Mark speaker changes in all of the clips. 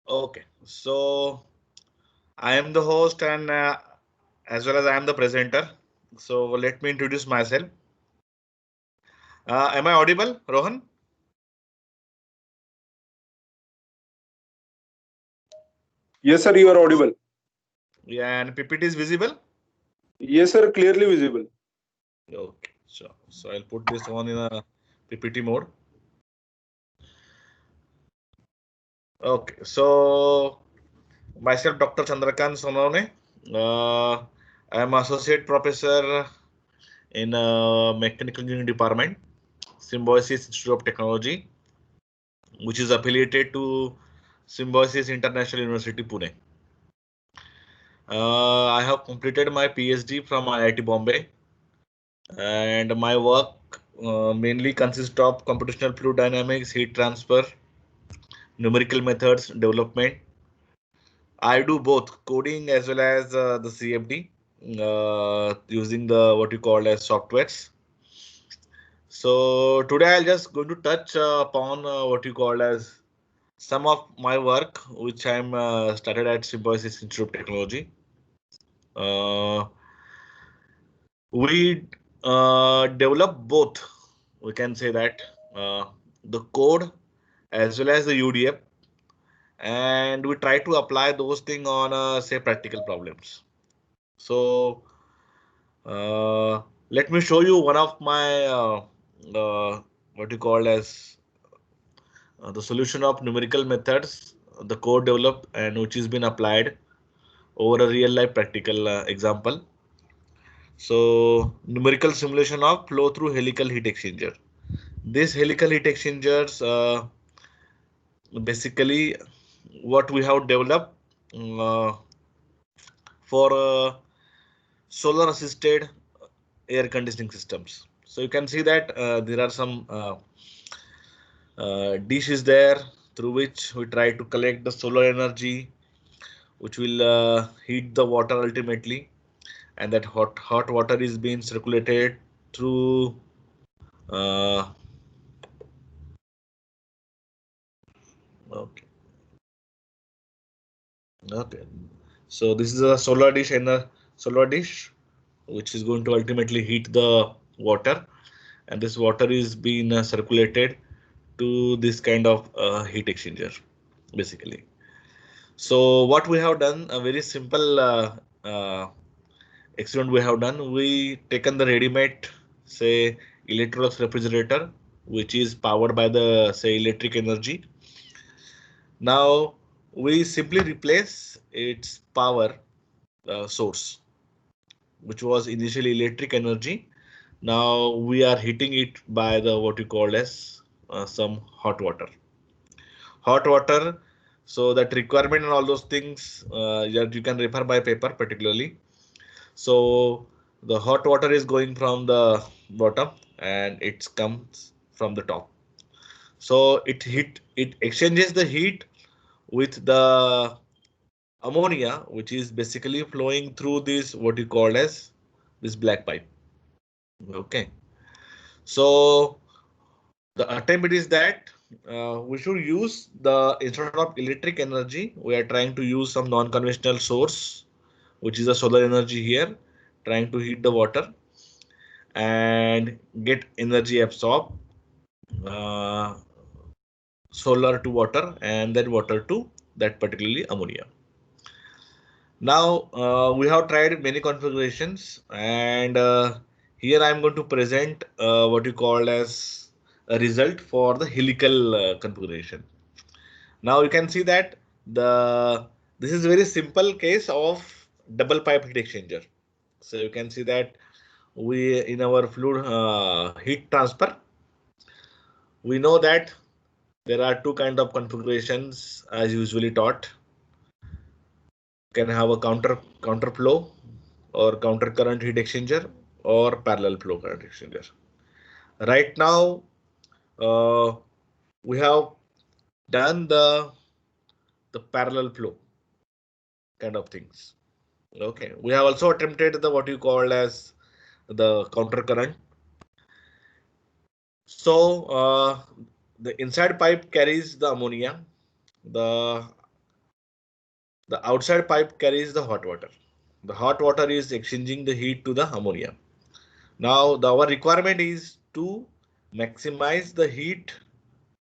Speaker 1: Okay, so I am the host and as well as I am the presenter. So let me introduce myself. Am I audible, Rohan?
Speaker 2: Yes, sir, you are audible.
Speaker 1: Yeah, and PPT is visible.
Speaker 2: Yes, sir, clearly visible.
Speaker 1: Okay, so I'll put this on in a PPT mode. Okay, so myself, Dr. Chandrakant Sonone. I am associate professor in mechanical engineering department, Symbiosis Institute of Technology, which is affiliated to Symbiosis International University, Pune. I have completed my PhD from IIT Bombay, and my work mainly consists of computational fluid dynamics, heat transfer, numerical methods development. I do both coding as well as the CFD using the what you call as softwares. So today I'll just going to touch upon what you call as some of my work which I'm started at Symbiosis Institute of Technology. Uh, we develop both. We can say that the code as well as the UDF, and we try to apply those things on say practical problems. So let me show you one of my what you call as the solution of numerical methods, the code developed and which has been applied over a real life practical example. So numerical simulation of flow through helical heat exchanger. This helical heat exchangers basically what we have developed uh, for solar assisted air conditioning systems. So you can see that there are some dishes there through which we try to collect the solar energy, which will heat the water ultimately, and that hot water is being circulated through uh, okay. Okay. So this is a solar dish and a solar dish, which is going to ultimately heat the water, and this water is being circulated to this kind of heat exchanger, basically. So what we have done, a very simple experiment we have done. We taken the ready-made, say, Electrolux refrigerator, which is powered by the say electric energy. Now we simply replace its power source, which was initially electric energy. Now we are heating it by the what you call as some hot water. Hot water. So that requirement and all those things that you can refer by paper particularly. So the hot water is going from the bottom and it comes from the top. So it exchanges the heat with the ammonia, which is basically flowing through this what you call as this black pipe. Okay. So the attempt is that we should use the instead of electric energy, we are trying to use some non-conventional source, which is a solar energy here, trying to heat the water and get energy absorbed uh, solar to water and then water to that particularly ammonia. Now we have tried many configurations, and here I am going to present what you call as a result for the helical configuration. Now you can see that the this is a very simple case of double pipe heat exchanger. So you can see that we in our fluid heat transfer, we know that there are two kind of configurations as usually taught. Can have a counter flow or counter current heat exchanger or parallel flow current exchanger. Right now, uh, we have done the parallel flow kind of things. Okay, we have also attempted the what you call as the counter current. So the inside pipe carries the ammonia. The The outside pipe carries the hot water. The hot water is exchanging the heat to the ammonia. Now, our requirement is to maximize the heat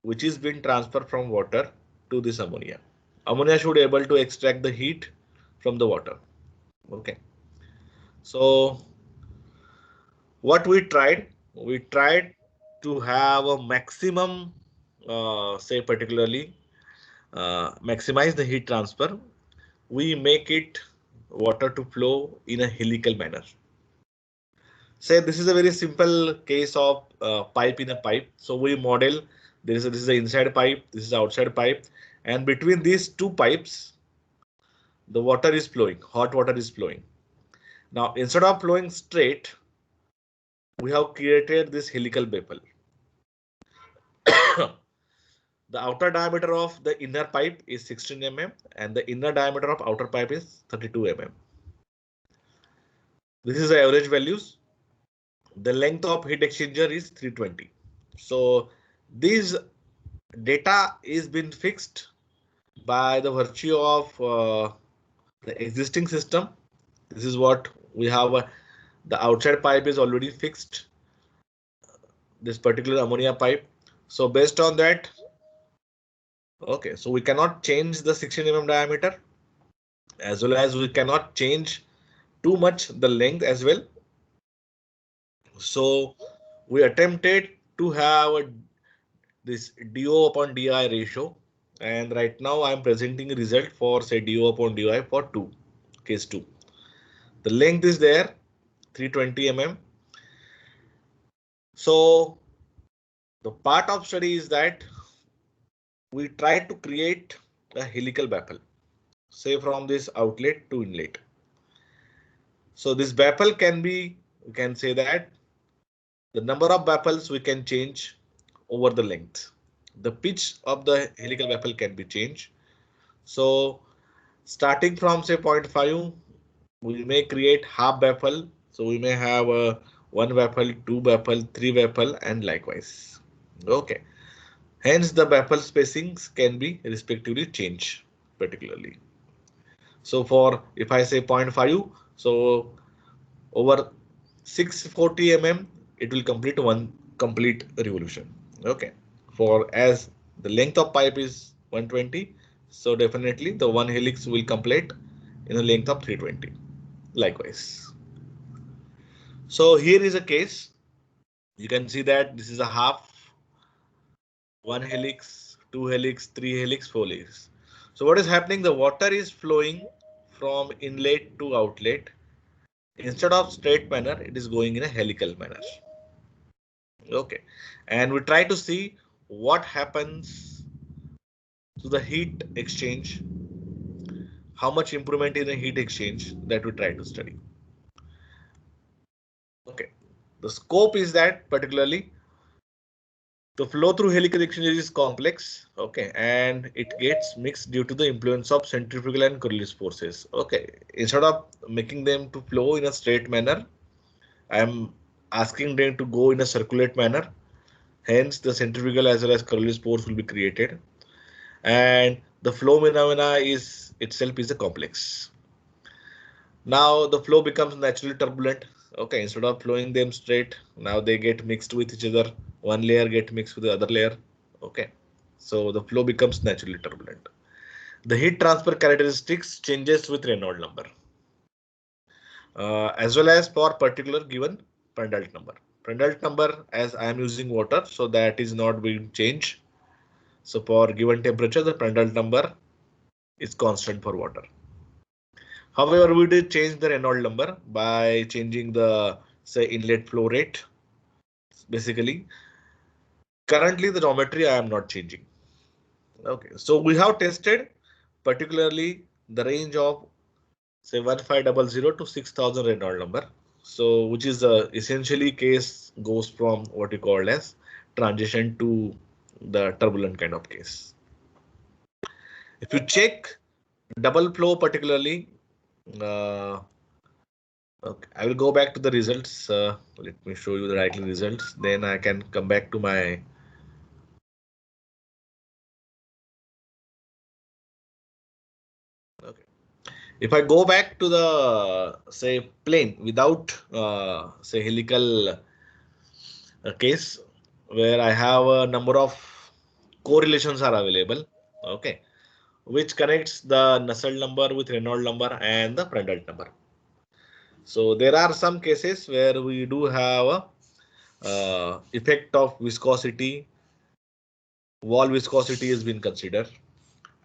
Speaker 1: which is being transferred from water to this ammonia. Ammonia should be able to extract the heat from the water. Okay. So what we tried to have a maximum, say particularly maximize the heat transfer. We make it water to flow in a helical manner. Say this is a very simple case of pipe in a pipe. So we model this is the inside pipe, this is the outside pipe, and between these two pipes, the water is flowing, hot water is flowing. Now instead of flowing straight, we have created this helical baffle. The outer diameter of the inner pipe is 16 mm and the inner diameter of outer pipe is 32 mm. This is the average values. The length of heat exchanger is 320. So these data is been fixed by the virtue of the existing system. This is what we have. The outside pipe is already fixed, this particular ammonia pipe. So based on that, okay, so we cannot change the 16 mm diameter, as well as we cannot change too much the length as well. So we attempted to have this DO upon DI ratio, and right now I am presenting a result for say DO upon DI for case 2. The length is there 320 mm. So the part of study is that we try to create a helical baffle, say from this outlet to inlet. So this baffle can be, we can say that the number of baffles we can change over the length. The pitch of the helical baffle can be changed. So starting from say 0.5, we may create half baffle. So we may have a 1 baffle, 2 baffle, 3 baffle, and likewise. Okay. Hence the baffle spacings can be respectively changed particularly. So for if I say 0.5, so over 640 mm, it will complete one complete revolution. Okay. For as the length of pipe is 120, so definitely the one helix will complete in a length of 320. Likewise. So here is a case. You can see that this is a half, 1 helix, 2 helix, 3 helix, 4 helix. So what is happening? The water is flowing from inlet to outlet. Instead of straight manner, it is going in a helical manner. Okay, and we try to see what happens to the heat exchange, how much improvement in the heat exchange that we try to study. Okay, the scope is that particularly the flow through helical exchange is complex, okay, and it gets mixed due to the influence of centrifugal and Coriolis forces. Okay, instead of making them to flow in a straight manner, I am asking them to go in a circulate manner. Hence, the centrifugal as well as Coriolis force will be created, and the flow phenomena is itself is a complex. Now the flow becomes naturally turbulent. Okay, instead of flowing them straight, now they get mixed with each other. One layer get mixed with the other layer. Okay, so the flow becomes naturally turbulent. The heat transfer characteristics changes with Reynolds number, as well as for particular given Prandtl number. Prandtl number, as I am using water, so that is not being changed. So for given temperature, the Prandtl number is constant for water. However, we did change the Reynolds number by changing the say inlet flow rate. Basically, currently the geometry I am not changing. Okay, so we have tested particularly the range of say 1500 to 6000 Reynolds number. So which is essentially case goes from what you call as transition to the turbulent kind of case. If you check double flow particularly, okay, I will go back to the results. Let me show you the likely results. Then I can come back to my. Okay. If I go back to the say plane without say helical case where I have a number of correlations are available, okay, which connects the Nusselt number with Reynolds number and the Prandtl number. So there are some cases where we do have a effect of viscosity, wall viscosity has been considered,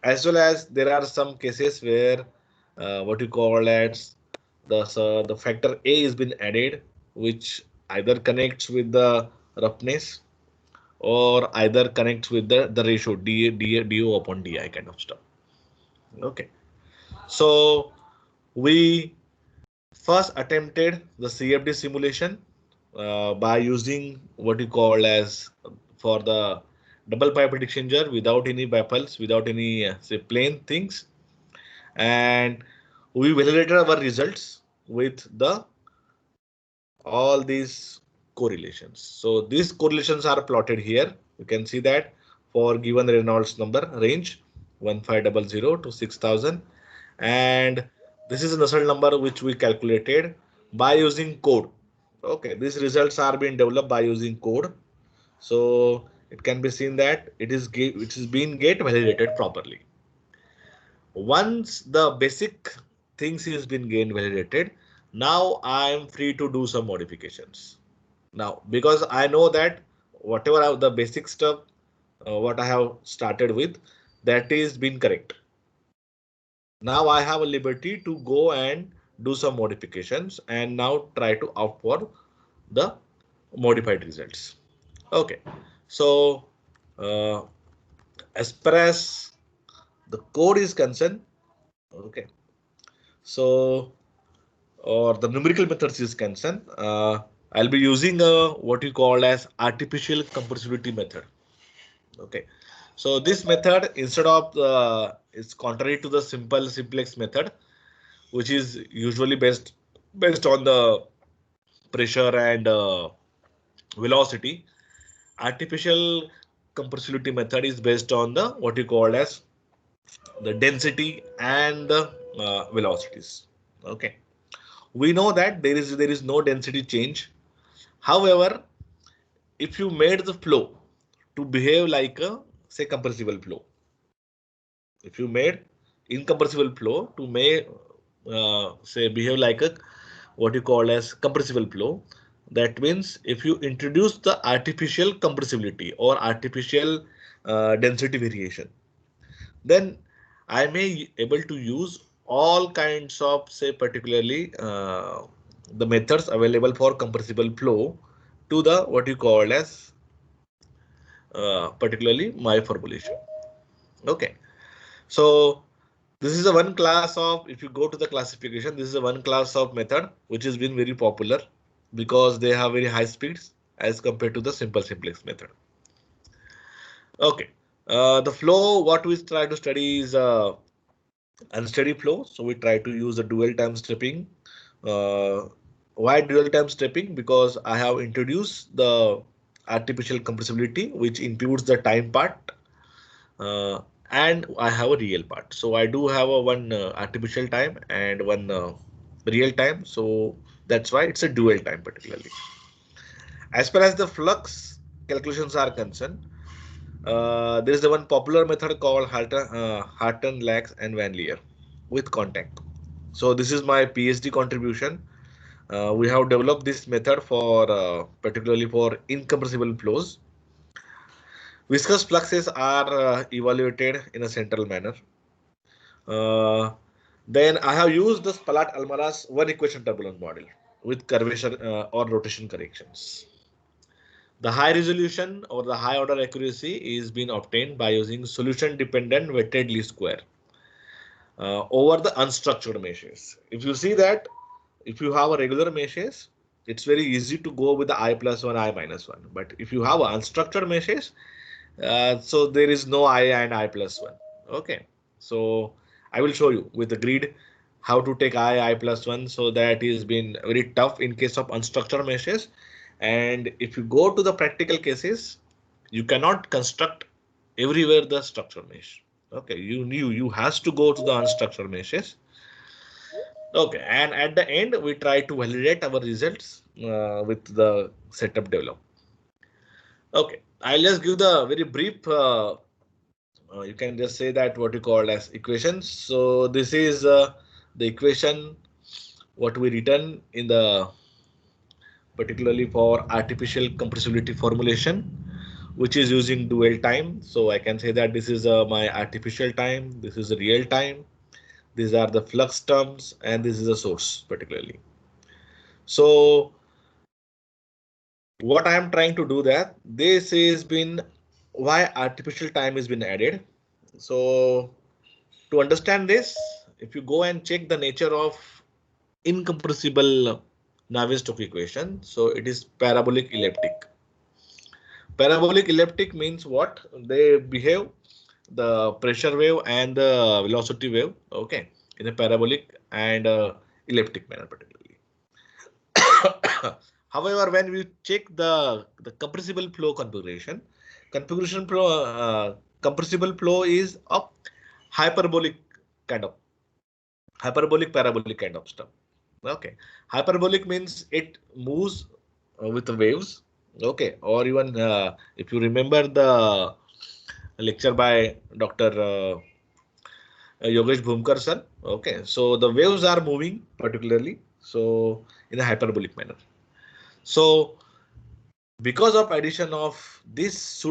Speaker 1: as well as there are some cases where what you call as the factor A has been added, which either connects with the roughness or either connects with the ratio DO upon DI kind of stuff. Okay, so we first attempted the CFD simulation by using what you call as for the double pipette exchanger without any baffles, without any say plain things, and we validated our results with the all these correlations. So these correlations are plotted here. You can see that for given Reynolds number range 1500 to 6000, and this is a Nusselt number which we calculated by using code. Okay, these results are being developed by using code. So it can be seen that it is being get validated properly. Once the basic things has been gained validated, now I am free to do some modifications. Now, because I know that whatever the basic stuff, what I have started with, that is been correct. Now I have a liberty to go and do some modifications and now try to opt for the modified results. Okay, so as far as the code is concerned, okay, so or the numerical methods is concerned, I'll be using what you call as artificial compressibility method. Okay, so this method instead of it's contrary to the simple simplex method, which is usually based on the pressure and velocity. Artificial compressibility method is based on the what you call as the density and the velocities. Okay, we know that there is no density change. However, if you made the flow to behave like a say compressible flow, if you made incompressible flow to make say behave like a what you call as compressible flow, that means if you introduce the artificial compressibility or artificial density variation, then I may able to use all kinds of say particularly the methods available for compressible flow to the what you call as particularly my formulation. Okay, so this is a one class of, if you go to the classification, this is a one class of method which has been very popular because they have very high speeds as compared to the simple simplex method. Okay, the flow what we try to study is unsteady flow, so we try to use the dual time stepping. Uh, why dual time stepping? Because I have introduced the artificial compressibility, which includes the time part, uh, and I have a real part. So I do have a one artificial time and one real time. So that's why it's a dual time particularly. As far as the flux calculations are concerned, there is the one popular method called Harton, Lax, and Van Leer with contact. So this is my PhD contribution. We have developed this method for particularly for incompressible flows. Viscous fluxes are evaluated in a central manner. Uh, then I have used the Spalart-Almaraz one equation turbulent model with curvature or rotation corrections. The high resolution or the high order accuracy is being obtained by using solution dependent weighted least square over the unstructured meshes. If you see that, if you have a regular meshes, it's very easy to go with the I plus one, I minus one. But if you have unstructured meshes, so there is no I and I plus one. Okay, so I will show you with the grid how to take I plus one. So that is been very tough in case of unstructured meshes. And if you go to the practical cases, you cannot construct everywhere the structure mesh. Okay, you has to go to the unstructured meshes. Okay, and at the end, we try to validate our results with the setup develop. Okay, I'll just give the very brief. You can just say that what you call as equations. So this is the equation what we written in the particularly for artificial compressibility formulation, which is using dual time. So I can say that this is my artificial time, this is the real time, these are the flux terms, and this is the source particularly. So what I am trying to do that this is been why artificial time has been added. So to understand this, if you go and check the nature of incompressible Navier-Stokes equation, so it is parabolic elliptic. Parabolic elliptic means what? They behave the pressure wave and the velocity wave, okay, in a parabolic and elliptic manner particularly. However, when we check the compressible flow compressible flow is a hyperbolic kind of parabolic kind of stuff. Okay, hyperbolic means it moves with the waves. Okay, or even if you remember the lecture by Dr. Yogesh Bhumkar sir. Okay, so the waves are moving particularly, so in a hyperbolic manner. So because of addition of this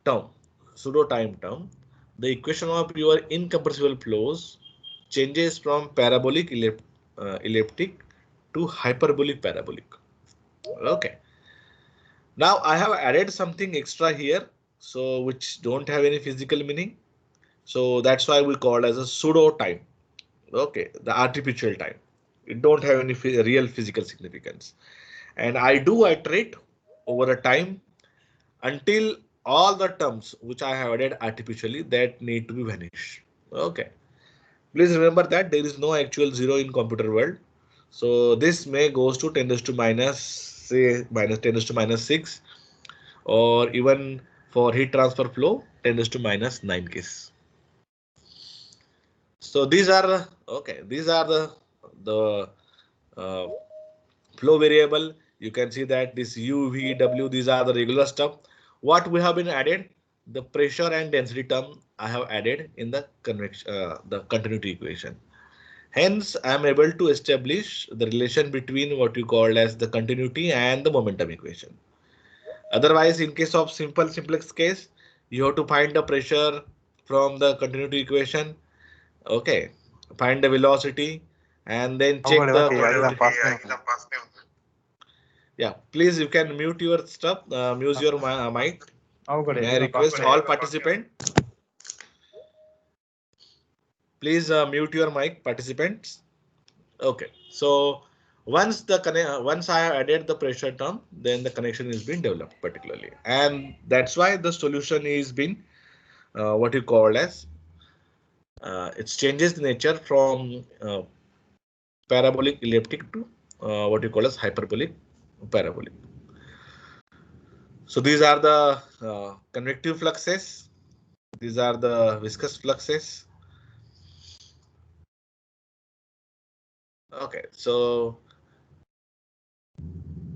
Speaker 1: term, pseudo time term, the equation of your incompressible flows changes from parabolic elliptic to hyperbolic parabolic. Okay. Now I have added something extra here, so which don't have any physical meaning. So that's why we call as a pseudo time. Okay, the artificial time. It don't have any real physical significance. And I do iterate over a time until all the terms which I have added artificially that need to be vanished. Okay. Please remember that there is no actual zero in computer world. So this may goes to 10 to minus say minus 10 to minus 6, or even for heat transfer flow 10 to minus 9 case. So these are okay. These are the uh, flow variable. You can see that this U, V, W, these are the regular stuff. What we have been added, the pressure and density term I have added in the continuity equation. Hence, I am able to establish the relation between what you call as the continuity and the momentum equation. Otherwise, in case of simplex case, you have to find the pressure from the continuity equation. Okay, find the velocity and then check the continuity. Yeah, please you can mute your stuff, mute your mic. May I request all participants, please mute your mic, participants. Okay, so once I have added the pressure term, then the connection is being developed particularly, and that's why the solution is being what you call as it changes the nature from parabolic elliptic to what you call as hyperbolic parabolic. So these are the convective fluxes. These are the viscous fluxes. Okay, so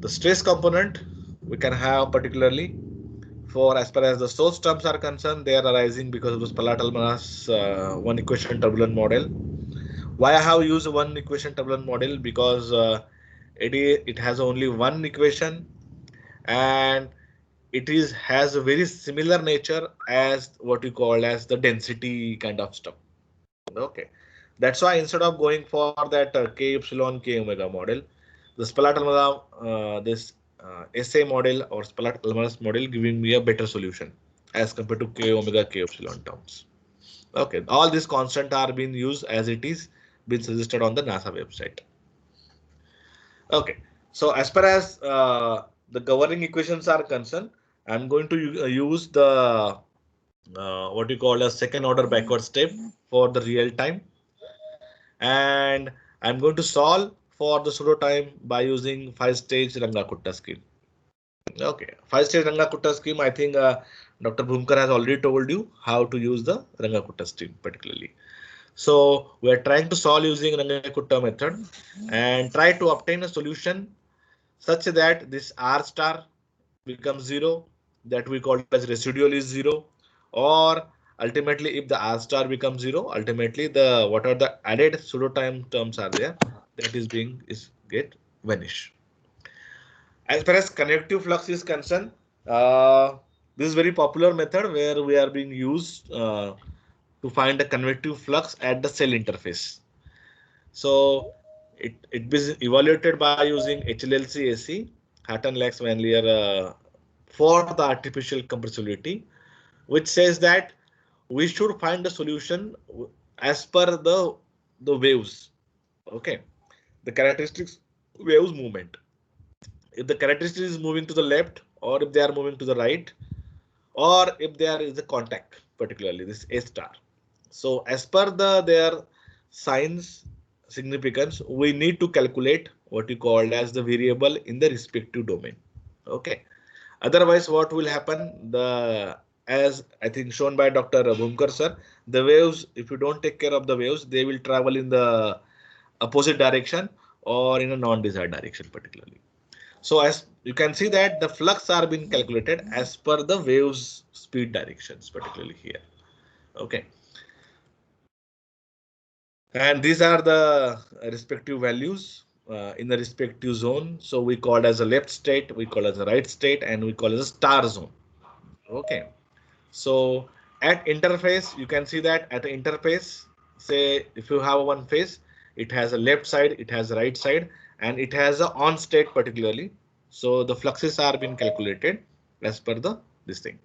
Speaker 1: the stress component we can have particularly for as far as the source terms are concerned, they are arising because of the Spalart-Allmaras one equation turbulent model. Why I have used one equation turbulent model? Because it has only one equation, and it is has a very similar nature as what you call as the density kind of stuff. Okay, that's why instead of going for that k epsilon k omega model, the Spalart-Allmaras this SA model or Spalart-Allmaras model giving me a better solution as compared to k omega k epsilon terms. Okay, all these constant are being used as it is been suggested on the NASA website. Okay, so as far as the governing equations are concerned, I'm going to use the what you call a second order backward step for the real time, and I'm going to solve for the pseudo time by using 5-stage Runge-Kutta scheme. Okay, 5-stage Runge-Kutta scheme. I think Dr. Bhumkar has already told you how to use the Runge-Kutta scheme particularly. So we are trying to solve using Rangan-Kutta method and try to obtain a solution such that this R star becomes 0, that we call as residual is 0, or ultimately if the R star becomes 0, ultimately the what are the added pseudo time terms are there, that is get vanish. As far as convective flux is concerned, this is very popular method where we are being used to find the convective flux at the cell interface. So it is evaluated by using HLLC AC, Hatton-Lax Van Leer, for the artificial compressibility, which says that we should find the solution as per the waves. Okay, the characteristics waves movement. If the characteristic is moving to the left, or if they are moving to the right, or if there is a contact, particularly this A star. So as per their signs significance, we need to calculate what you call as the variable in the respective domain. Okay. Otherwise, what will happen? As I think shown by Dr. Bhumkar sir, the waves, if you don't take care of the waves, they will travel in the opposite direction or in a non-desired direction, particularly. So as you can see that the flux are being calculated as per the waves speed directions, particularly here. Okay. And these are the respective values in the respective zone. So we call as a left state, we call as a right state, and we call as a star zone. Okay. So at interface, you can see that at the interface, say if you have one phase, it has a left side, it has a right side, and it has a on state particularly. So the fluxes are being calculated as per the this thing.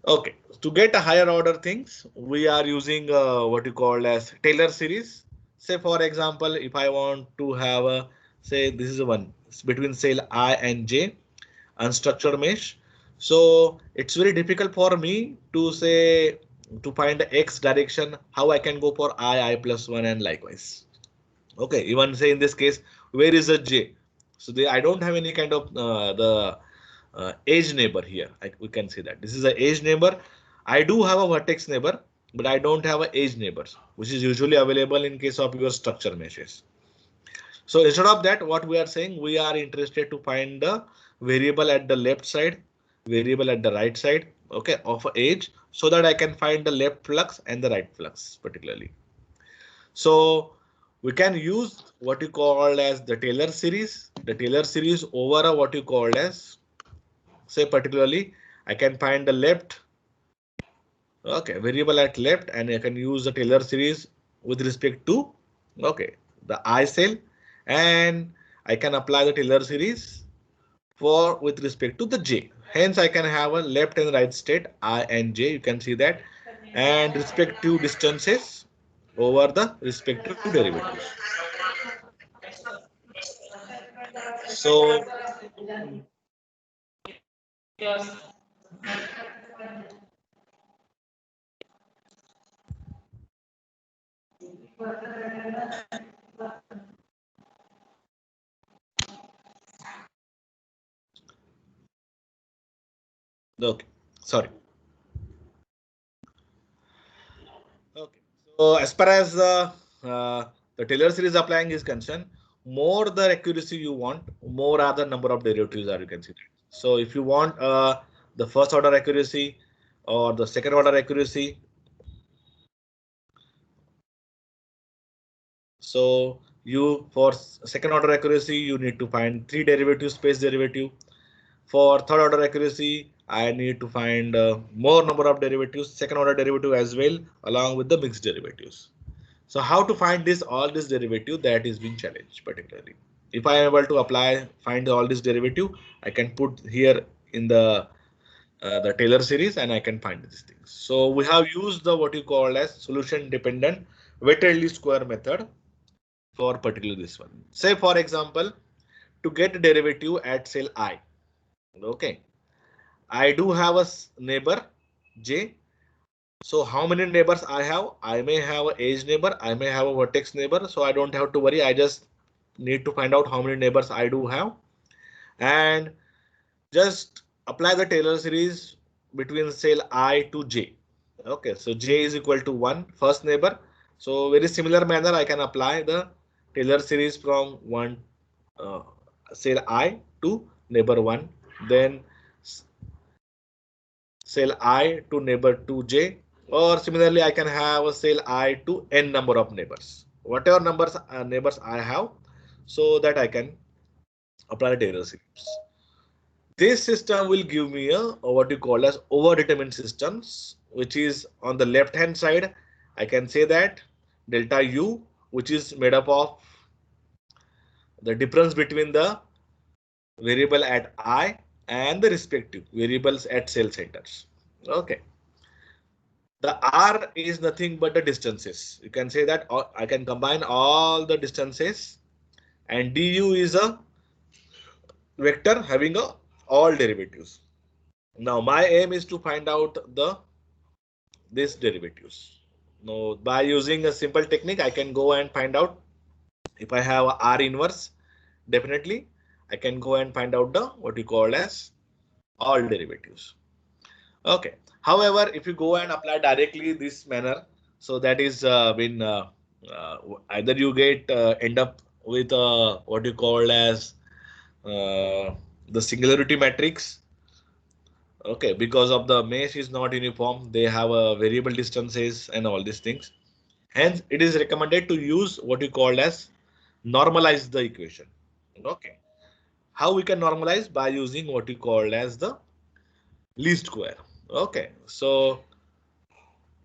Speaker 1: Okay, to get a higher order things, we are using what you call as Taylor series. Say for example, if I want to have a, say this is one, it's between cell I and J, unstructured mesh. So it's very difficult for me to say to find the X direction, how I can go for I plus one and likewise. Okay, even say in this case, where is the J? So I don't have any kind of the edge neighbor here. We can see that this is a edge neighbor. I do have a vertex neighbor, but I don't have a edge neighbors, which is usually available in case of your structure meshes. So instead of that, what we are saying, we are interested to find the variable at the left side, variable at the right side, okay, of a edge, so that I can find the left flux and the right flux particularly. So we can use what you call as the Taylor series, over a what you call as, say particularly, I can find the left, okay, variable at left, and I can use the Taylor series with respect to, okay, the I cell, and I can apply the Taylor series for with respect to the J. Hence, I can have a left and right state I and J. You can see that, and respective distances over the respective derivatives. So okay, sorry. Okay. So as far as the Taylor series applying is concerned, more the accuracy you want, more are the number of derivatives are you can see. So if you want the first order accuracy or the second order accuracy, so you for second order accuracy you need to find 3 derivatives, space derivative. For third order accuracy, I need to find more number of derivatives, second order derivative as well, along with the mixed derivatives. So how to find this all this derivative, that is being challenged particularly. If I am able to find all this derivative, I can put here in the Taylor series and I can find these things. So we have used the what you call as solution dependent weighted least square method for particular this one. Say for example, to get derivative at cell I. Okay, I do have a neighbor J. So how many neighbors I have? I may have an edge neighbor, I may have a vertex neighbor, so I don't have to worry. I just need to find out how many neighbors I do have and just apply the Taylor series between cell I to J. Okay, so j is equal to 1, first neighbor. So very similar manner, I can apply the Taylor series from one uh, cell I to neighbor 1, then cell I to neighbor 2j, or similarly I can have a cell I to n number of neighbors. Whatever numbers neighbors I have, so that I can apply Taylor series. This system will give me a what you call as overdetermined systems, which is on the left hand side. I can say that delta U, which is made up of the difference between the variable at I and the respective variables at cell centers. Okay. The R is nothing but the distances. You can say that I can combine all the distances, and du is a vector having a all derivatives. Now my aim is to find out the these derivatives. Now by using a simple technique, I can go and find out if I have a R inverse. Definitely, I can go and find out the what you call as all derivatives. Okay. However, if you go and apply directly this manner, so that is when uh, either you get end up with what you call as the singularity matrix. Okay, because of the mesh is not uniform, they have a variable distances and all these things. Hence, it is recommended to use what you call as normalize the equation. Okay. How we can normalize? By using what you call as the least square. Okay. So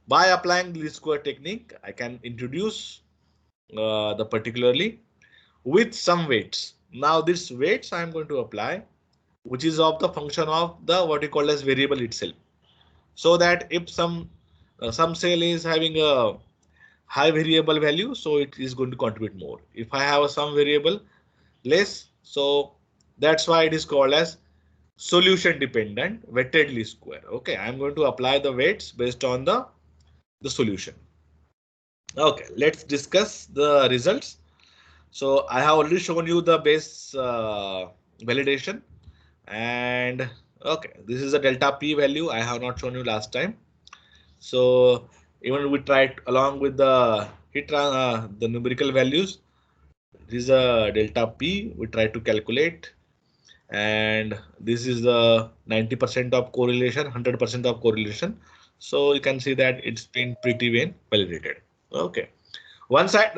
Speaker 1: by applying least square technique, I can introduce the particularly with some weights. Now this weights I am going to apply, which is of the function of the what you call as variable itself. So that if some cell is having a high variable value, so it is going to contribute more. If I have some variable less, so that's why it is called as solution dependent weighted least square. Okay, I'm going to apply the weights based on the solution. Okay, let's discuss the results. So I have already shown you the base validation, and okay, this is a delta p value I have not shown you last time. So even we tried along with the the numerical values. This is a delta p we try to calculate, and this is the 90% of correlation, 100% of correlation. So you can see that it's been pretty well validated. Okay, once I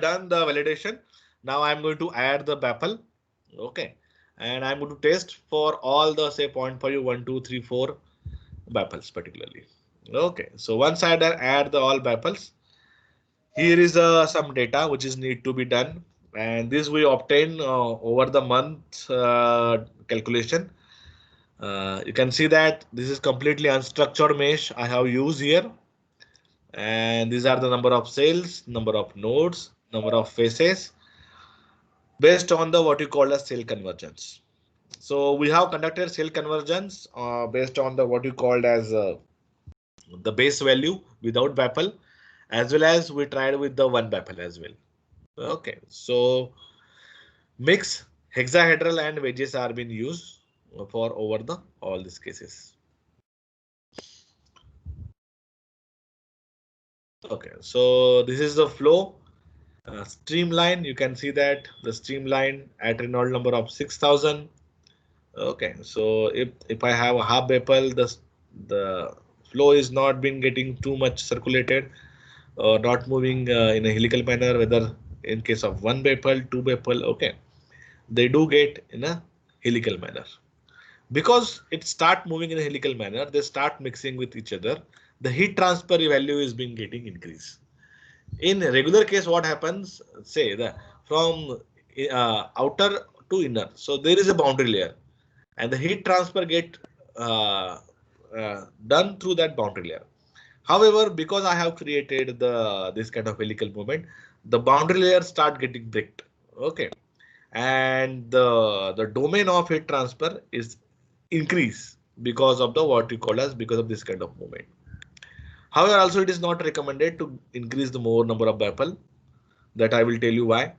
Speaker 1: done the validation, now I'm going to add the baffle. Okay, and I'm going to test for all the say point for you 1, 2, 3, 4 baffles particularly. Okay, so once I add the all baffles, here is some data which is need to be done, and this we obtain over the month calculation. You can see that this is completely unstructured mesh I have used here, and these are the number of cells, number of nodes, number of faces based on the what you call as cell convergence. So we have conducted cell convergence based on the what you called as the base value without baffle, as well as we tried with the one baffle as well. Okay, so mix hexahedral and wedges are being used for over the all these cases. Okay, so this is the flow streamline. You can see that the streamline at Reynolds number of 6,000. Okay, so if I have a half baffle, the flow is not been getting too much circulated, or not moving in a helical manner. Whether in case of one baffle, two baffle, okay, they do get in a helical manner. Because it start moving in a helical manner, they start mixing with each other. The heat transfer value is being getting increased. In a regular case, what happens? Say the from outer to inner. So there is a boundary layer, and the heat transfer get done through that boundary layer. However, because I have created the this kind of helical movement, the boundary layer start getting bricked. Okay, and the domain of heat transfer is increase because of the what we call as because of this kind of movement. However, also it is not recommended to increase the more number of baffle. That I will tell you why.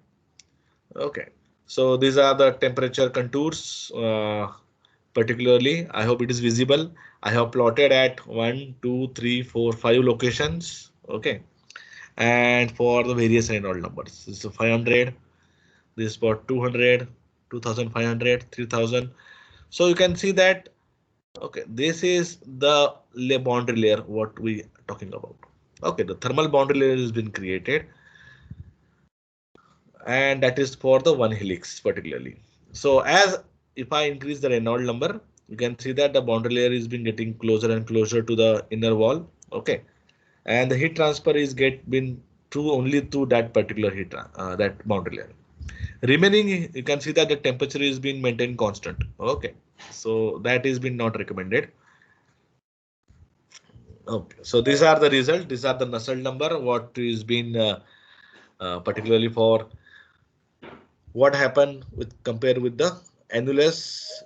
Speaker 1: Okay, so these are the temperature contours particularly. I hope it is visible. I have plotted at 1, 2, 3, 4, 5 locations. Okay. And for the various Reynolds numbers, this is 500, this is for 200, 2500, 3000. So you can see that, okay, this is the boundary layer what we are talking about. Okay, the thermal boundary layer has been created, and that is for the one helix particularly. So as if I increase the Reynolds number, you can see that the boundary layer is been getting closer and closer to the inner wall. Okay, and the heat transfer is been through only through that particular that boundary layer. Remaining, you can see that the temperature is being maintained constant. Okay, so that is been not recommended. Okay, so these are the result. These are the Nusselt number. What is been particularly for what happened with compared with the annulus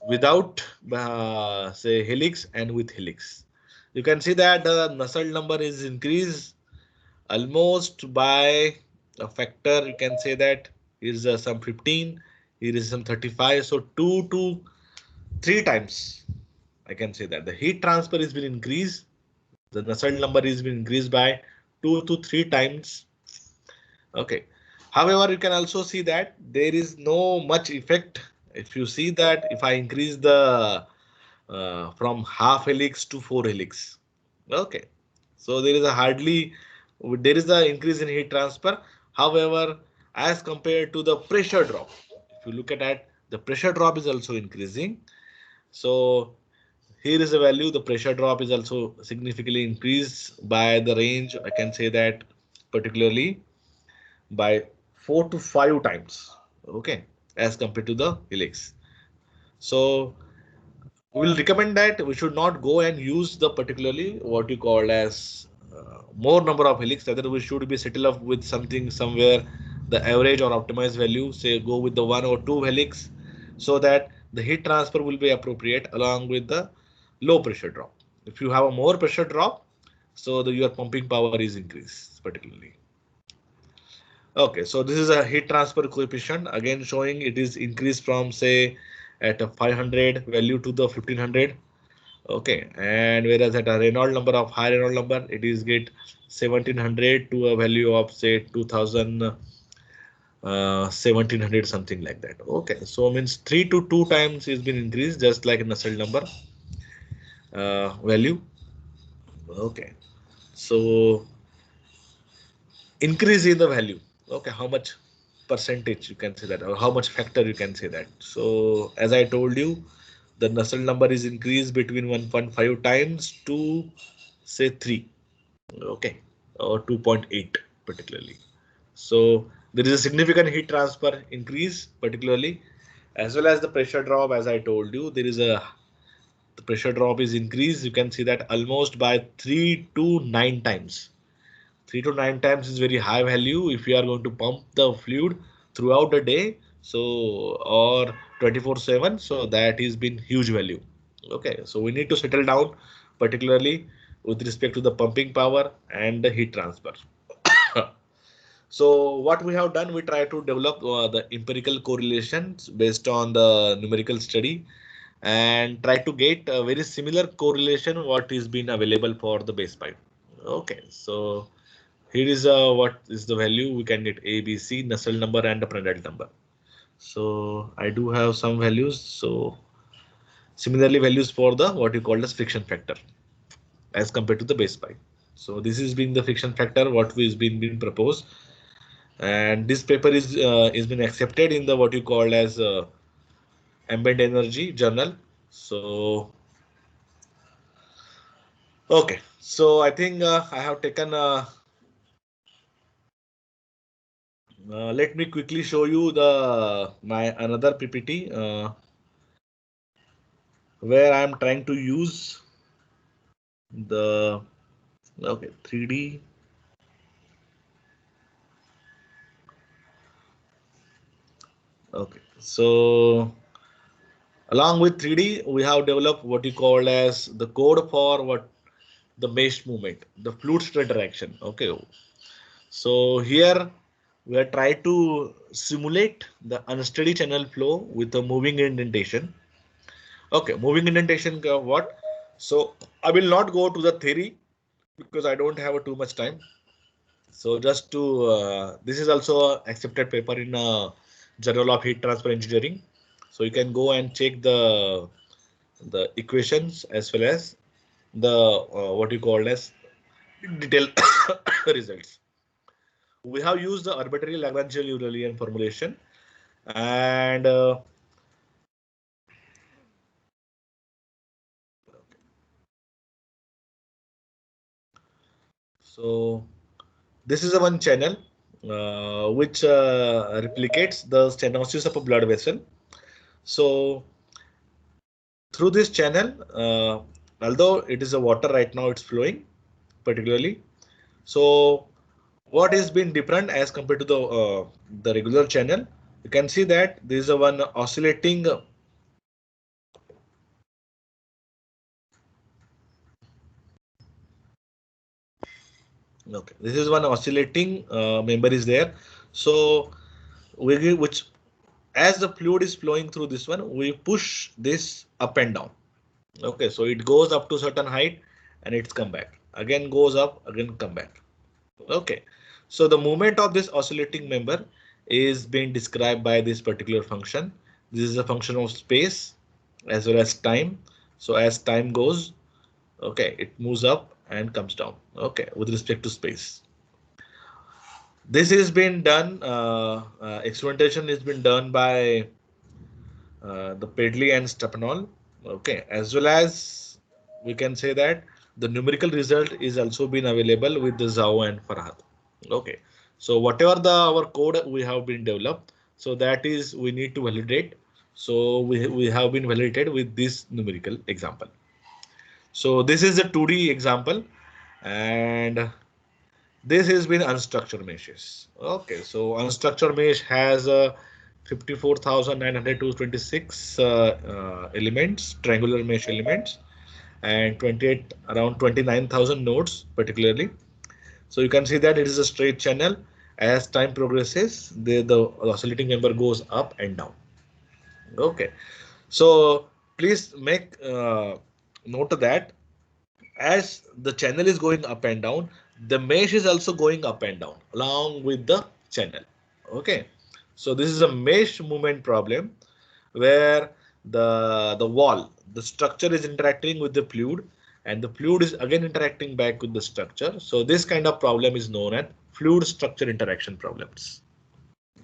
Speaker 1: without say helix and with helix. You can see that the Nusselt number is increased almost by a factor. You can say that is some 15. Here is some 35. So 2 to 3 times. I can say that the heat transfer has been increased. The Nusselt number is been increased by 2 to 3 times. Okay. However, you can also see that there is no much effect. If you see that if I increase the from half helix to 4 helix. Okay. So there is a hardly there is an increase in heat transfer. However, as compared to the pressure drop, if you look at that, the pressure drop is also increasing. So here is a value. The pressure drop is also significantly increased by the range. I can say that particularly by 4 to 5 times. Okay, as compared to the helix. So we will recommend that we should not go and use the particularly what you call as more number of helix. Rather, we should be settle up with something somewhere the average or optimized value. Say go with the 1 or 2 helix, so that the heat transfer will be appropriate along with the low pressure drop. If you have a more pressure drop, so your pumping power is increased particularly. Okay, so this is a heat transfer coefficient again showing it is increased from say at a 500 value to the 1500. Okay, and whereas at a Reynolds number of high Reynolds number, it is get 1700 to a value of say 2000, 1700 something like that. Okay, so means 3 to 2 times is been increased just like Nusselt number value. Okay, so increase in the value. Okay, how much percentage you can say that, or how much factor you can say that. So as I told you, the Nusselt number is increased between 1.5 times to say 3. Okay, or 2.8 particularly. So there is a significant heat transfer increase particularly, as well as the pressure drop. As I told you, there is a the pressure drop is increased. You can see that almost by 3 to 9 times. 3 to 9 times is very high value if you are going to pump the fluid throughout the day, so or 24/7, so that is been huge value. Okay, so we need to settle down particularly with respect to the pumping power and the heat transfer. So what we have done, we try to develop the empirical correlations based on the numerical study and try to get a very similar correlation what is been available for the base pipe. Okay, so here is what is the value we can get A, B, C, Nusselt number and the Prandtl number. So I do have some values. So similarly values for the what you call as friction factor as compared to the base pipe. So this is being the friction factor what is being proposed, and this paper is been accepted in the what you call as ambient energy journal. So okay, so I think I have taken let me quickly show you the my another PPT where I am trying to use the okay 3D. Okay, so along with 3D, we have developed what you call as the code for what the mesh movement, the fluid state direction. Okay, so here we are trying to simulate the unsteady channel flow with a moving indentation. Okay, moving indentation, what? So I will not go to the theory because I don't have too much time. So just to this is also a accepted paper in Journal of Heat Transfer Engineering. So you can go and check the equations as well as the what you call as detailed results. We have used the arbitrary Lagrangian Euler formulation, and so this is a one channel which replicates the stenosis of a blood vessel. So through this channel, although it is a water right now, it's flowing particularly. So what is been different as compared to the regular channel? You can see that there is a one oscillating. Okay, this is one oscillating member is there. So which as the fluid is flowing through this one, we push this up and down. Okay, so it goes up to certain height and it's come back. Again goes up, again come back. Okay, so the movement of this oscillating member is being described by this particular function. This is a function of space as well as time. So as time goes, okay, it moves up and comes down. Okay, with respect to space. This has been done, experimentation has been done by the Pedley and Stepanol. Okay, as well as we can say that the numerical result is also been available with the Zhao and Farhad. Okay, so whatever the our code we have been developed, so that is we need to validate. So we have been validated with this numerical example. So this is a 2D example, and this has been unstructured meshes. Okay, so unstructured mesh has 54,926 elements, triangular mesh elements, and 28 around 29,000 nodes particularly. So you can see that it is a straight channel. As time progresses, the oscillating member goes up and down. Okay, so please make note of that as the channel is going up and down, the mesh is also going up and down along with the channel. Okay, so this is a mesh movement problem where the wall, the structure is interacting with the fluid and the fluid is again interacting back with the structure. So this kind of problem is known as fluid structure interaction problems.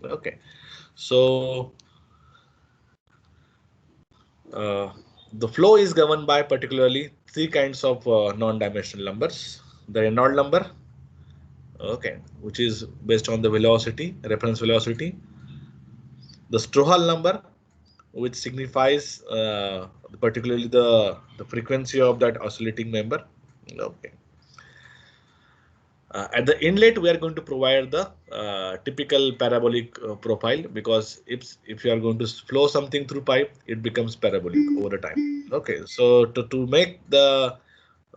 Speaker 1: Okay, so uh, the flow is governed by particularly three kinds of non-dimensional numbers. The Reynolds number, okay, which is based on the velocity, reference velocity. The Strouhal number, which signifies particularly the frequency of that oscillating member. Okay. At the inlet, we are going to provide the typical parabolic profile, because if you are going to flow something through pipe, it becomes parabolic over the time. Okay, so to make the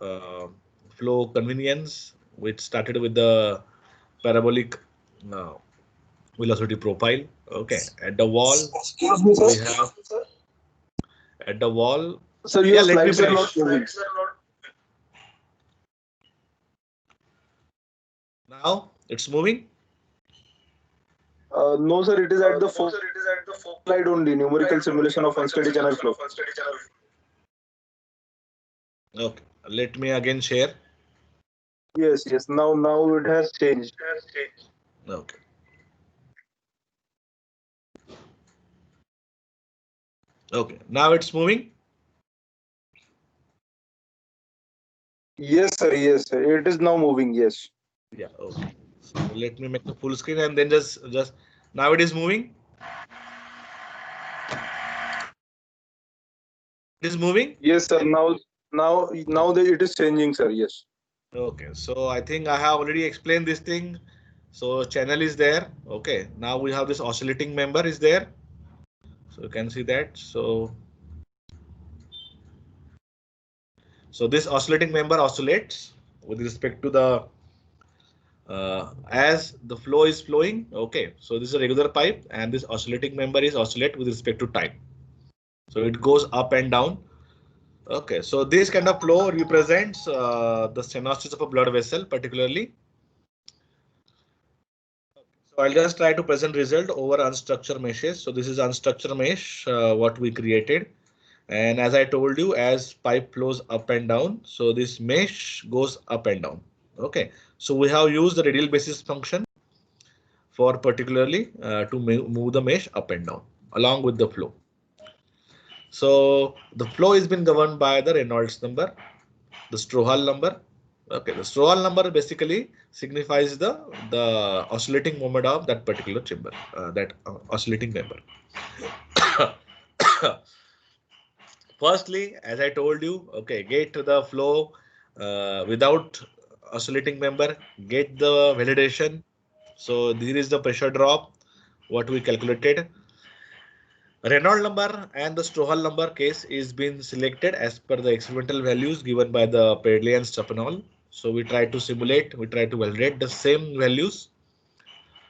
Speaker 1: uh, flow convenience, which started with the parabolic uh, velocity profile. Okay, at the wall
Speaker 2: Excuse me,
Speaker 1: we
Speaker 2: sir.
Speaker 1: have at the wall.
Speaker 2: Sir, your
Speaker 1: Yeah, let me
Speaker 2: slides are not
Speaker 1: finish.
Speaker 2: moving.
Speaker 1: Now it's moving.
Speaker 2: No, sir, it is at the fourth slide only. Numerical simulation of unsteady channel flow.
Speaker 1: Okay, let me again share.
Speaker 2: Yes, yes. Now it has changed.
Speaker 1: Okay. Okay, now it's moving.
Speaker 2: Yes, sir. Yes, sir. It is now moving. Yes.
Speaker 1: Yeah. Okay. So let me make the full screen and then just now it is moving. It is moving.
Speaker 2: Yes, sir. Now it is changing, sir. Yes.
Speaker 1: Okay. So I think I have already explained this thing. So channel is there. Okay. Now we have this oscillating member is there. So you can see that. So this oscillating member oscillates with respect to the as the flow is flowing. Okay, so this is a regular pipe and this oscillating member is oscillate with respect to time. So it goes up and down. Okay, so this kind of flow represents the stenosis of a blood vessel particularly. So I'll just try to present result over unstructured meshes. So this is unstructured mesh, what we created. And as I told you, as pipe flows up and down, so this mesh goes up and down. Okay, so we have used the radial basis function for particularly to move the mesh up and down along with the flow. So the flow has been governed by the Reynolds number, the Strouhal number. Okay, the Strouhal number basically signifies the oscillating moment of that particular chamber, that oscillating member. Firstly, as I told you, okay, get to the flow without oscillating member, get the validation. So this is the pressure drop, what we calculated. Reynolds number and the Strouhal number case is being selected as per the experimental values given by the Pedley and Stephanol. So we try to simulate, we try to validate the same values.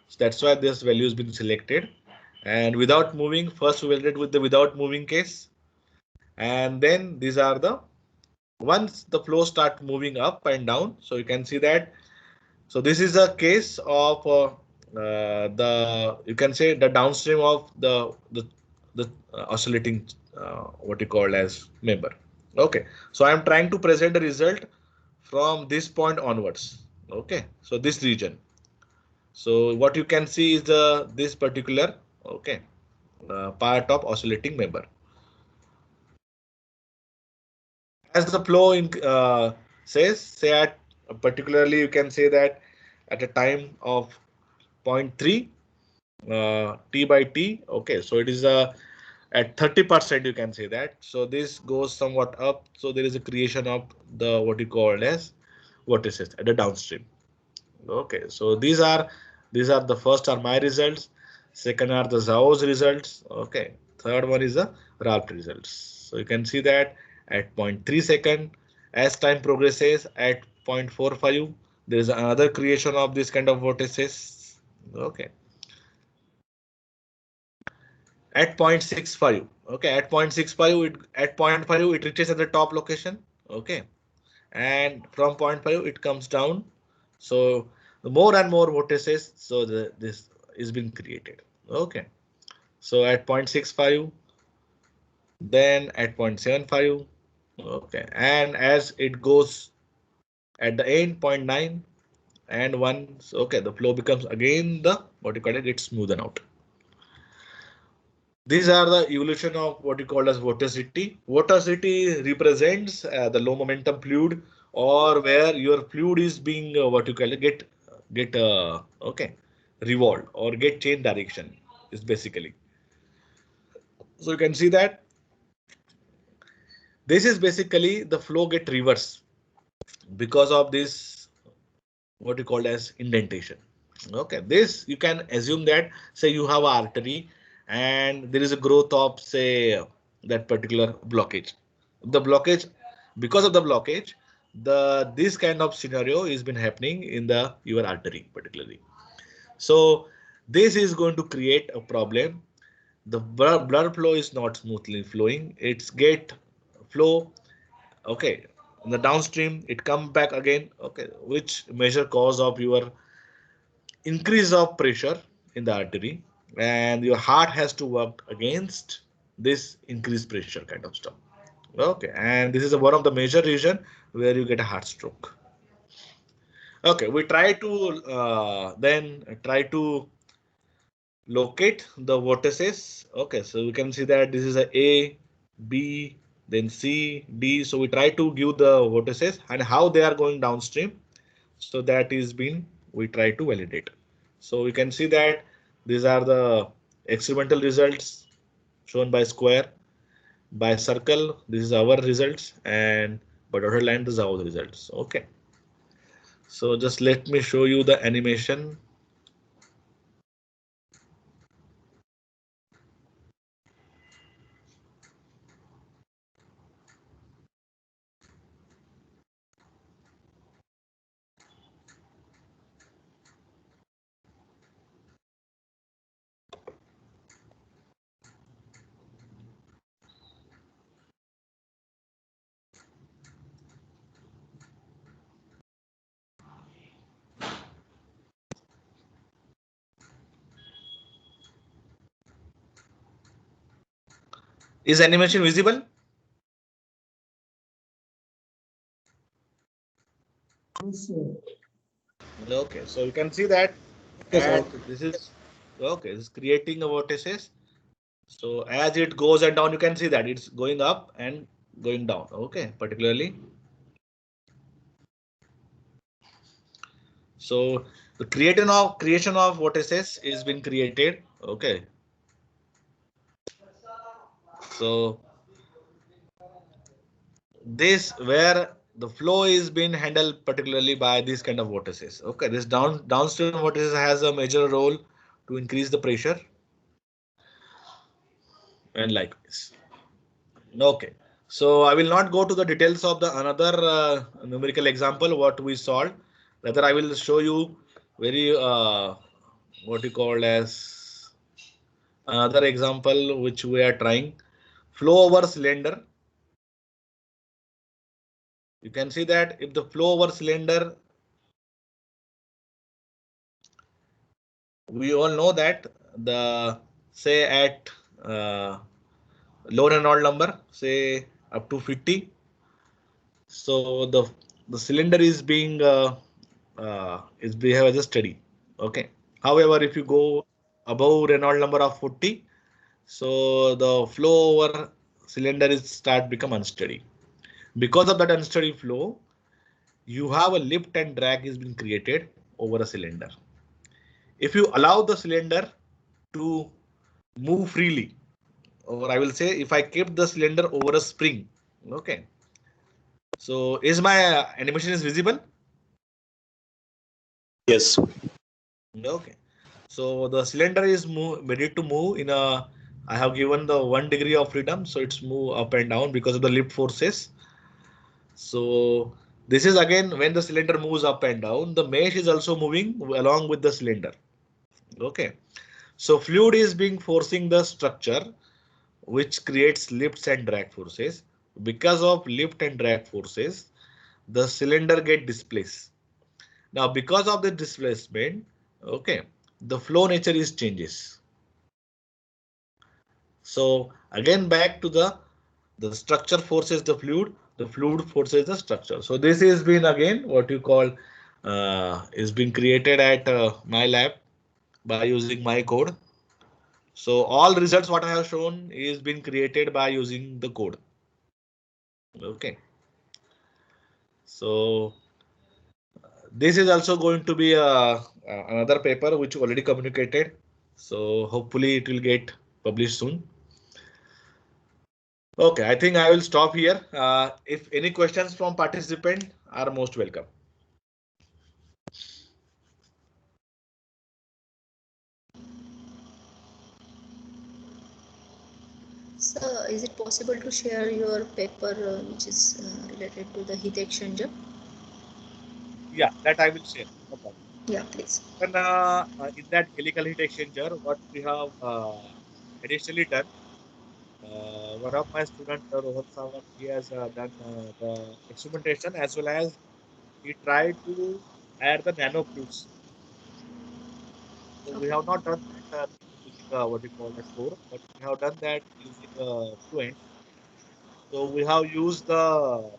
Speaker 1: So that's why this value has been selected. And without moving, first we validate with the without moving case. And then these are the once the flow start moving up and down. So you can see that. So this is a case of the you can say the downstream of the oscillating what you call as member. Okay, so I am trying to present the result from this point onwards. Okay, so this region. So what you can see is the this particular okay part of oscillating member. As the flow in, says, say at particularly you can say that at a time of zero point 0.3 t by t. Okay, so it is at 30% you can say that. So this goes somewhat up. So there is a creation of the what you call as vortices at the downstream. Okay, so these are the first are my results. Second are the Zhao's results. Okay, third one is the Ralph results. So you can see that at zero point 0.3 second, as time progresses at 0.45, there is another creation of this kind of vortices. Okay, at 0.65. Okay, at 0.65, at 0.5 it reaches at the top location. Okay, and from zero point 0.5 it comes down. So the more and more vortices, so this is being created. Okay, so at 0.65, then at 0.75. Okay, and as it goes at the end 0.9 and 1, so okay, the flow becomes again the what you call it, it's smoothen out. These are the evolution of what you call as vorticity. Vorticity represents the low momentum fluid, or where your fluid is being what you call it, get okay revolved or get change direction is basically. So you can see that this is basically the flow get reverse because of this what you call as indentation. Okay, this you can assume that say you have an artery and there is a growth of say that particular blockage. The blockage, because of the blockage, the this kind of scenario has been happening in the your artery particularly. So this is going to create a problem. The blood flow is not smoothly flowing. It's get flow. Okay, in the downstream it come back again. Okay, which measure cause of your increase of pressure in the artery, and your heart has to work against this increased pressure kind of stuff. Okay, and this is one of the major reason where you get a heart stroke. Okay, we try to then try to locate the vortices. Okay, so we can see that this is a B, then C, D. So we try to give the vortices and how they are going downstream. So that is been we try to validate. So we can see that these are the experimental results shown by square, by circle. This is our results, and by dotted line this is our results. Okay. So just let me show you the animation. Is animation visible? Okay, so you can see that as this is okay, this is creating a vortices. So as it goes and down, you can see that it's going up and going down. Okay, particularly. So the creation of vortices is been created. Okay. So this where the flow is being handled particularly by these kind of vortices. Okay, this downstream vortices has a major role to increase the pressure and likewise. Okay, so I will not go to the details of the another numerical example what we solved. Rather, I will show you very what you call as another example which we are trying. Flow over cylinder. You can see that if the flow over cylinder, we all know that the say at low Reynolds number, say up to 50. So the cylinder is being is behave as a steady. Okay. However, if you go above Reynolds number of 40, so the flow over cylinder is start become unsteady. Because of that unsteady flow, you have a lift and drag is being created over a cylinder. If you allow the cylinder to move freely, or I will say if I keep the cylinder over a spring, okay. So is my animation is visible?
Speaker 2: Yes.
Speaker 1: Okay. So the cylinder is ready to move in a, I have given the 1 degree of freedom, so it's move up and down because of the lift forces. So this is again when the cylinder moves up and down, the mesh is also moving along with the cylinder. Okay. So fluid is being forcing the structure which creates lifts and drag forces. Because of lift and drag forces, the cylinder get displaced. Now because of the displacement, okay, the flow nature is changes. So again back to the structure forces the fluid forces the structure. So this is been again what you call is being created at my lab by using my code. So all results what I have shown is been created by using the code. Okay. So this is also going to be another paper which already communicated. So hopefully it will get published soon. Okay, I think I will stop here. If any questions from participant are most welcome.
Speaker 3: So, is it possible to share your paper which is related to the heat exchanger?
Speaker 1: Yeah, that I will share. No problem.
Speaker 3: Yeah, please.
Speaker 1: Then in that helical heat exchanger, what we have additionally done, one of my students, Rohan Sawant, he has done the experimentation as well as he tried to add the nanofluids. So we
Speaker 3: Okay.
Speaker 1: have not done that using what we call as core, but we have done that using Fluent. So we have used the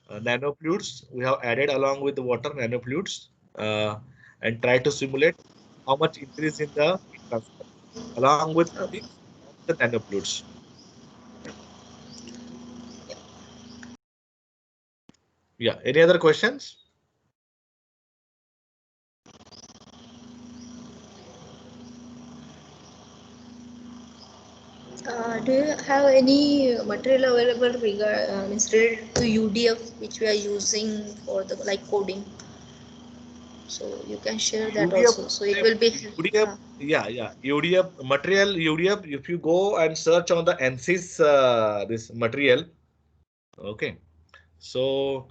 Speaker 1: nanofluids. We have added along with the water nanofluids and try to simulate how much increase in the heat transfer along with
Speaker 3: Okay.
Speaker 1: physics of the nanofluids. Yeah. Any other questions?
Speaker 3: Do you have any material available means related to UDF which we are using for the like coding? So you can share that
Speaker 1: UDF,
Speaker 3: also. So it will be
Speaker 1: UDF, yeah. UDF material, UDF. If you go and search on the ANSYS this material, okay. So